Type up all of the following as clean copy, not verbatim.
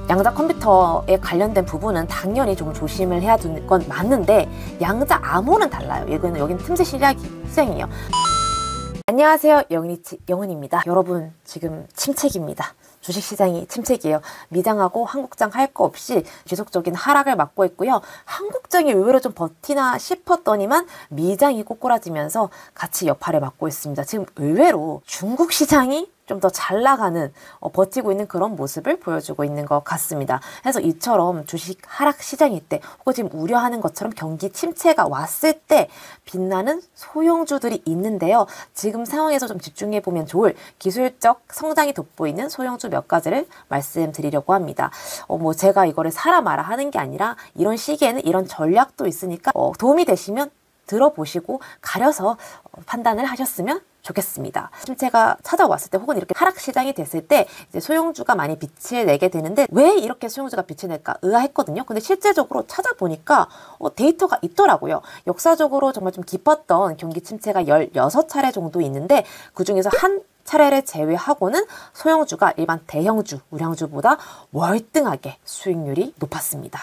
양자 컴퓨터에 관련된 부분은 당연히 좀 조심을 해야 되는 건 맞는데 양자 암호는 달라요. 여기는 틈새 시장이에요. 안녕하세요, 영은입니다. 여러분, 지금 침체기입니다. 주식시장이 침체기예요. 미장하고 한국장 할 거 없이 지속적인 하락을 맞고 있고요. 한국장이 의외로 좀 버티나 싶었더니만 미장이 꼬꾸라지면서 같이 여파를 맞고 있습니다. 지금 의외로 중국 시장이 좀 더 잘 나가는, 버티고 있는 그런 모습을 보여주고 있는 것 같습니다. 그래서 이처럼 주식 하락 시장일 때, 혹은 지금 우려하는 것처럼 경기 침체가 왔을 때 빛나는 소형주들이 있는데요. 지금 상황에서 좀 집중해보면 좋을 기술적 성장이 돋보이는 소형주 몇 가지를 말씀드리려고 합니다. 제가 이거를 사라 마라 하는 게 아니라 이런 시기에는 이런 전략도 있으니까 도움이 되시면 들어보시고 가려서 판단을 하셨으면 좋겠습니다. 침체가 찾아왔을 때 혹은 이렇게 하락 시장이 됐을 때 이제 소형주가 많이 빛을 내게 되는데 왜 이렇게 소형주가 빛을 낼까 의아했거든요. 근데 실제적으로 찾아보니까 데이터가 있더라고요. 역사적으로 정말 좀 깊었던 경기 침체가 16차례 정도 있는데 그중에서 한 차례를 제외하고는 소형주가 일반 대형주, 우량주보다 월등하게 수익률이 높았습니다.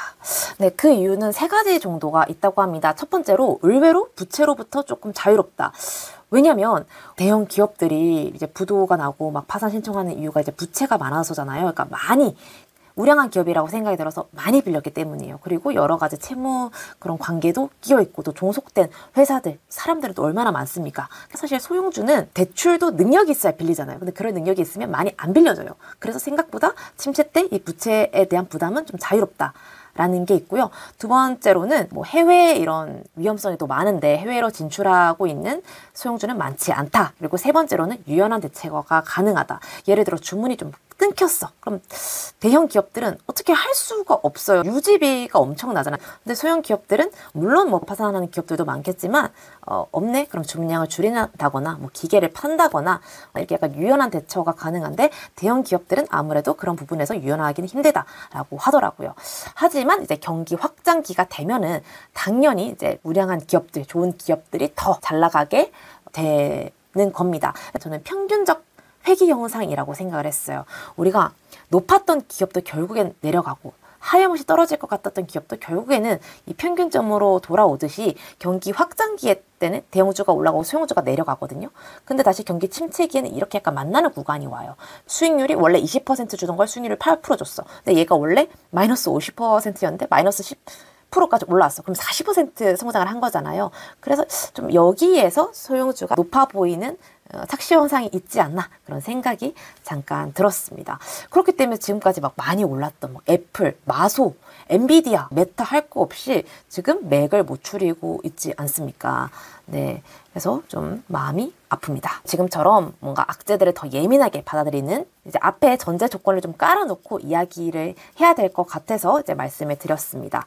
네, 그 이유는 세 가지 정도가 있다고 합니다. 첫 번째로 의외로 부채로부터 조금 자유롭다. 왜냐면 대형 기업들이 이제 부도가 나고 막 파산 신청하는 이유가 이제 부채가 많아서잖아요. 그러니까 많이 우량한 기업이라고 생각이 들어서 많이 빌렸기 때문이에요. 그리고 여러 가지 채무 그런 관계도 끼어있고 또 종속된 회사들, 사람들은 또 얼마나 많습니까? 사실 소형주는 대출도 능력이 있어야 빌리잖아요. 근데 그런 능력이 있으면 많이 안 빌려져요. 그래서 생각보다 침체 때 이 부채에 대한 부담은 좀 자유롭다. 라는 게 있고요. 두 번째로는 해외에 이런 위험성이 또 많은데 해외로 진출하고 있는 소형주는 많지 않다. 그리고 세 번째로는 유연한 대처가 가능하다. 예를 들어 주문이 좀 끊겼어. 그럼 대형 기업들은 어떻게 할 수가 없어요. 유지비가 엄청나잖아요. 근데 소형 기업들은 물론 파산하는 기업들도 많겠지만 없네? 그럼 주문량을 줄인다거나 기계를 판다거나 이렇게 약간 유연한 대처가 가능한데 대형 기업들은 아무래도 그런 부분에서 유연하기는 힘들다라고 하더라고요. 하지만 이제 경기 확장기가 되면은 당연히 이제 우량한 기업들, 좋은 기업들이 더 잘 나가게 되는 겁니다. 저는 평균적 회귀 형상이라고 생각을 했어요. 우리가 높았던 기업도 결국엔 내려가고 하염없이 떨어질 것 같았던 기업도 결국에는 이 평균점으로 돌아오듯이 경기 확장기에 때는 대형주가 올라가고 소형주가 내려가거든요. 근데 다시 경기 침체기에는 이렇게 약간 만나는 구간이 와요. 수익률이 원래 20% 주던 걸 수익률을 8% 줬어. 근데 얘가 원래 마이너스 50%였는데 마이너스 10%까지 올라왔어. 그럼 40% 성장을 한 거잖아요. 그래서 좀 여기에서 소형주가 높아 보이는 착시 현상이 있지 않나 그런 생각이 잠깐 들었습니다. 그렇기 때문에 지금까지 많이 올랐던 애플, 마소, 엔비디아, 메타 할 거 없이 지금 맥을 못 추리고 있지 않습니까? 네, 그래서 좀 마음이 아픕니다. 지금처럼 뭔가 악재들을 더 예민하게 받아들이는 이제 앞에 전제 조건을 좀 깔아놓고 이야기를 해야 될 것 같아서 이제 말씀을 드렸습니다.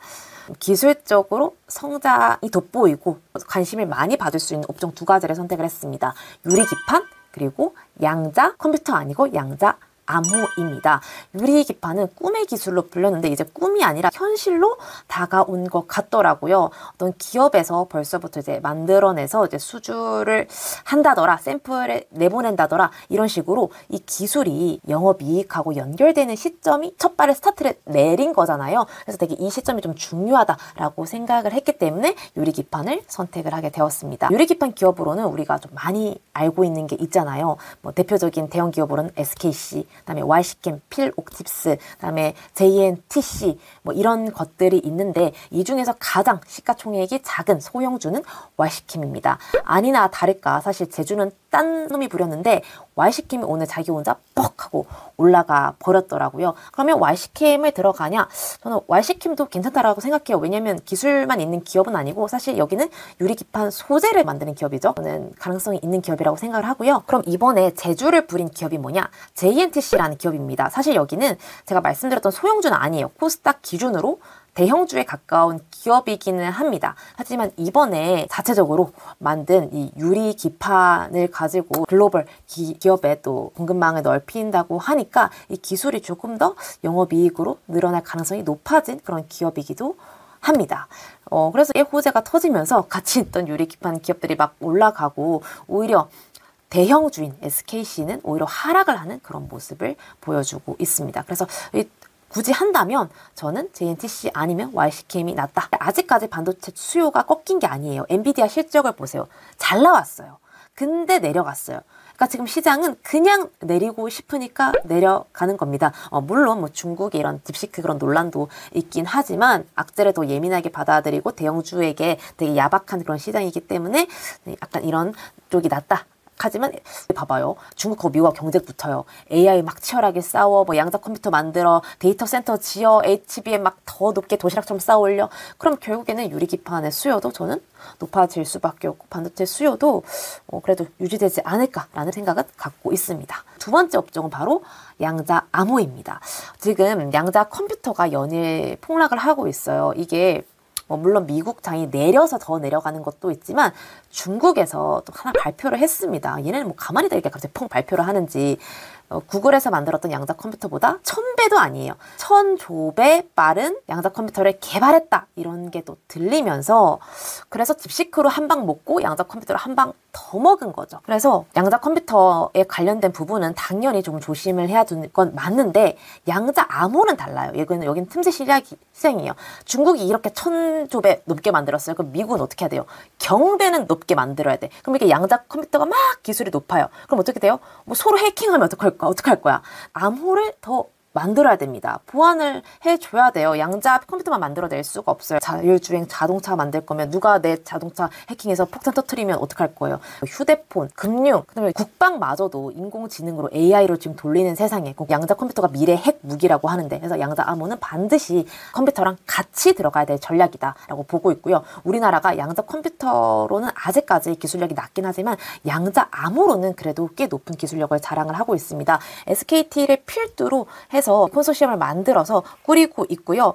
기술적으로 성장이 돋보이고 관심을 많이 받을 수 있는 업종 두 가지를 선택을 했습니다. 유리기판 그리고 양자 컴퓨터 아니고 양자 암호입니다. 유리기판은 꿈의 기술로 불렸는데 이제 꿈이 아니라 현실로 다가온 것 같더라고요. 어떤 기업에서 벌써부터 이제 만들어내서 이제 수주를 한다더라, 샘플을 내보낸다더라 이런 식으로 이 기술이 영업이익하고 연결되는 시점이 첫 발을 스타트를 내린 거잖아요. 그래서 되게 이 시점이 좀 중요하다라고 생각을 했기 때문에 유리기판을 선택을 하게 되었습니다. 유리기판 기업으로는 우리가 좀 많이 알고 있는 게 있잖아요. 대표적인 대형 기업으로는 SKC, 그다음에 YC캠, 필옥팁스, 그다음에 JNTC 이런 것들이 있는데 이 중에서 가장 시가총액이 작은 소형주는 YC캠입니다. 아니나 다를까 사실 제주는 딴 놈이 부렸는데 YC캠이 오늘 자기 혼자 뻑 하고 올라가 버렸더라고요. 그러면 YC캠에 들어가냐? 저는 YC캠도 괜찮다라고 생각해요. 왜냐면 기술만 있는 기업은 아니고 사실 여기는 유리기판 소재를 만드는 기업이죠. 저는 가능성이 있는 기업이라고 생각을 하고요. 그럼 이번에 제주를 부린 기업이 뭐냐? JNTC라는 기업입니다. 사실 여기는 제가 말씀드렸던 소형주는 아니에요. 코스닥 기준으로 대형주에 가까운 기업이기는 합니다. 하지만 이번에 자체적으로 만든 이 유리 기판을 가지고 글로벌 기업에 또 공급망을 넓힌다고 하니까 이 기술이 조금 더 영업이익으로 늘어날 가능성이 높아진 그런 기업이기도 합니다. 그래서 이 호재가 터지면서 같이 있던 유리 기판 기업들이 막 올라가고 오히려 대형주인 SKC는 오히려 하락을 하는 그런 모습을 보여주고 있습니다. 그래서 굳이 한다면 저는 JNTC 아니면 YCKM이 낫다. 아직까지 반도체 수요가 꺾인 게 아니에요. 엔비디아 실적을 보세요. 잘 나왔어요. 근데 내려갔어요. 그러니까 지금 시장은 그냥 내리고 싶으니까 내려가는 겁니다. 물론 뭐 중국의 이런 딥시크 그런 논란도 있긴 하지만 악재를 더 예민하게 받아들이고 대형주에게 되게 야박한 그런 시장이기 때문에 약간 이런 쪽이 낫다. 하지만 봐봐요. 중국하고 미국과 경쟁 붙어요. AI 막 치열하게 싸워. 뭐 양자 컴퓨터 만들어. 데이터 센터 지어. HBM 막 더 높게 도시락처럼 쌓아 올려. 그럼 결국에는 유리기판의 수요도 저는 높아질 수밖에 없고 반도체 수요도 그래도 유지되지 않을까라는 생각은 갖고 있습니다. 두 번째 업종은 바로 양자 암호입니다. 지금 양자 컴퓨터가 연일 폭락을 하고 있어요. 이게 물론 미국 장이 내려서 더 내려가는 것도 있지만 중국에서 또 하나 발표를 했습니다. 얘네는 뭐 가만히 있다 이렇게 갑자기 펑 발표를 하는지 구글에서 만들었던 양자 컴퓨터보다 1000배도 아니에요. 1000조배 빠른 양자 컴퓨터를 개발했다. 이런 게 또 들리면서 그래서 딥시크로 한 방 먹고 양자 컴퓨터를 한 방 더 먹은 거죠. 그래서 양자 컴퓨터에 관련된 부분은 당연히 좀 조심을 해야 되는 건 맞는데 양자 암호는 달라요. 여기는 틈새 시장이에요. 중국이 이렇게 1000조배 높게 만들었어요. 그럼 미국은 어떻게 해야 돼요? 경배는 높게 만들어야 돼. 그럼 이게 양자 컴퓨터가 막 기술이 높아요. 그럼 어떻게 돼요? 뭐 서로 해킹하면 어떡할 거야? 암호를 더 만들어야 됩니다. 보완을 해줘야 돼요. 양자 컴퓨터만 만들어낼 수가 없어요. 자율주행 자동차 만들 거면 누가 내 자동차 해킹해서 폭탄 터트리면 어떡할 거예요. 휴대폰, 금융, 그다음에 국방마저도 인공지능으로 AI로 지금 돌리는 세상에 양자 컴퓨터가 미래 핵 무기라고 하는데 그래서 양자 암호는 반드시 컴퓨터랑 같이 들어가야 될 전략이다라고 보고 있고요. 우리나라가 양자 컴퓨터로는 아직까지 기술력이 낮긴 하지만 양자 암호로는 그래도 꽤 높은 기술력을 자랑을 하고 있습니다. SKT를 필두로 해서 콘소시엄을 만들어서 꾸리고 있고요.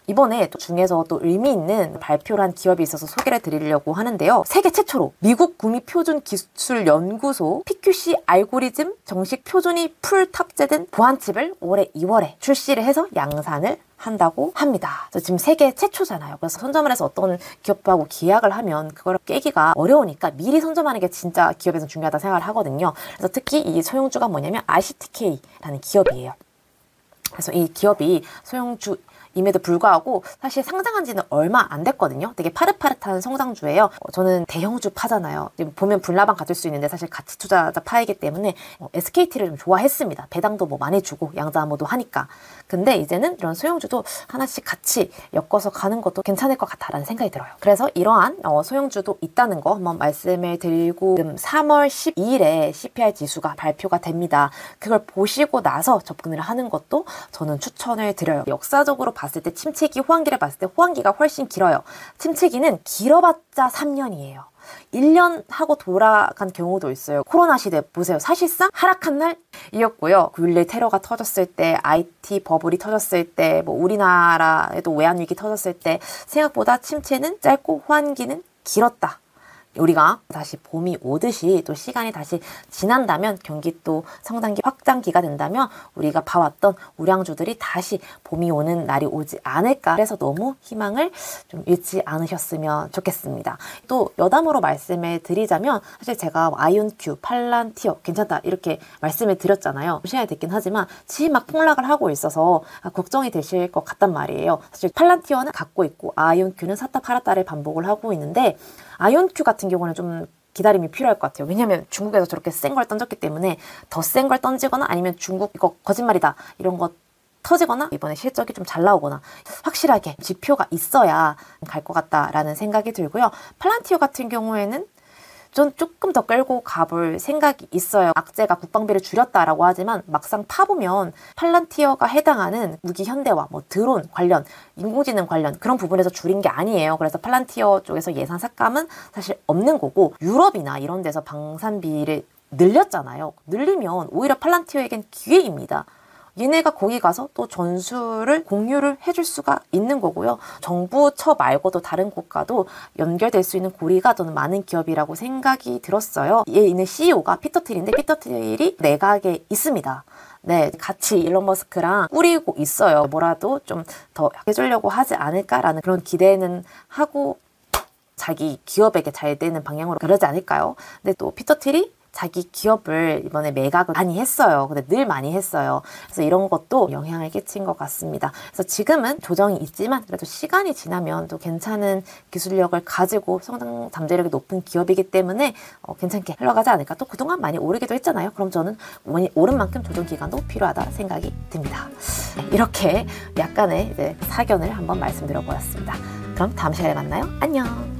이번에 또 중에서 또 의미 있는 발표를 한 기업이 있어서 소개를 드리려고 하는데요. 세계 최초로 미국 구미표준기술연구소 PQC 알고리즘 정식 표준이 풀 탑재된 보안칩을 올해 2월에 출시를 해서 양산을 한다고 합니다. 지금 세계 최초잖아요. 그래서 선점을 해서 어떤 기업하고 계약을 하면 그걸 깨기가 어려우니까 미리 선점하는 게 진짜 기업에서 중요하다 생각을 하거든요. 그래서 특히 이 소형주가 뭐냐면 RCTK라는 기업이에요. 그래서 이 기업이 소형주임에도 불구하고 사실 상장한 지는 얼마 안 됐거든요. 되게 파릇파릇한 성장주예요. 저는 대형주 파잖아요. 보면 불나방 가질 수 있는데 사실 가치 투자자 파이기 때문에 SKT를 좀 좋아했습니다. 배당도 뭐 많이 주고 양자 암호도 하니까. 근데 이제는 이런 소형주도 하나씩 같이 엮어서 가는 것도 괜찮을 것 같다라는 생각이 들어요. 그래서 이러한 소형주도 있다는 거 한번 말씀을 드리고 3월 12일에 CPI 지수가 발표가 됩니다. 그걸 보시고 나서 접근을 하는 것도 저는 추천을 드려요. 역사적으로 봤을 때 침체기, 호황기를 봤을 때 호황기가 훨씬 길어요. 침체기는 길어봤자 3년이에요. 1년 하고 돌아간 경우도 있어요. 코로나 시대 보세요. 사실상 하락한 날이었고요. 9.11 테러가 터졌을 때, IT 버블이 터졌을 때, 뭐 우리나라에도 외환위기 터졌을 때 생각보다 침체는 짧고 호황기는 길었다. 우리가 다시 봄이 오듯이 또 시간이 다시 지난다면 경기 또 성장기 확장기가 된다면 우리가 봐왔던 우량주들이 다시 봄이 오는 날이 오지 않을까. 그래서 너무 희망을 좀 잃지 않으셨으면 좋겠습니다. 또 여담으로 말씀을 드리자면 사실 제가 아이온큐, 팔란티어 괜찮다 이렇게 말씀을 드렸잖아요. 시간이 됐긴 하지만 지금 막 폭락을 하고 있어서 걱정이 되실 것 같단 말이에요. 사실 팔란티어는 갖고 있고 아이온큐는 샀다 팔았다를 반복을 하고 있는데 아이온큐 같은 경우는 좀 기다림이 필요할 것 같아요. 왜냐면 중국에서 저렇게 센 걸 던졌기 때문에 더 센 걸 던지거나 아니면 중국 이거 거짓말이다 이런 거 터지거나 이번에 실적이 좀 잘 나오거나 확실하게 지표가 있어야 갈 것 같다라는 생각이 들고요. 팔란티어 같은 경우에는 전 조금 더 끌고 가볼 생각이 있어요. 악재가 국방비를 줄였다라고 하지만 막상 파보면 팔란티어가 해당하는 무기 현대화, 뭐 드론 관련, 인공지능 관련 그런 부분에서 줄인 게 아니에요. 그래서 팔란티어 쪽에서 예산 삭감은 사실 없는 거고 유럽이나 이런 데서 방산비를 늘렸잖아요. 늘리면 오히려 팔란티어에겐 기회입니다. 얘네가 거기 가서 또 전술을 공유를 해줄 수가 있는 거고요. 정부 처 말고도 다른 곳과도 연결될 수 있는 고리가 저는 많은 기업이라고 생각이 들었어요. 얘 있는 CEO가 피터 틸인데 피터 틸이 내각에 있습니다. 네, 같이 일론 머스크랑 꾸리고 있어요. 뭐라도 좀 더 해주려고 하지 않을까라는 그런 기대는 하고 자기 기업에게 잘 되는 방향으로 그러지 않을까요? 근데 또 피터 틸이 자기 기업을 이번에 매각을 많이 했어요. 근데 늘 많이 했어요. 그래서 이런 것도 영향을 끼친 것 같습니다. 그래서 지금은 조정이 있지만 그래도 시간이 지나면 또 괜찮은 기술력을 가지고 성장 잠재력이 높은 기업이기 때문에 괜찮게 흘러가지 않을까. 또 그동안 많이 오르기도 했잖아요. 그럼 저는 오른 만큼 조정 기간도 필요하다 생각이 듭니다. 이렇게 약간의 이제 사견을 한번 말씀드려 보았습니다. 그럼 다음 시간에 만나요. 안녕.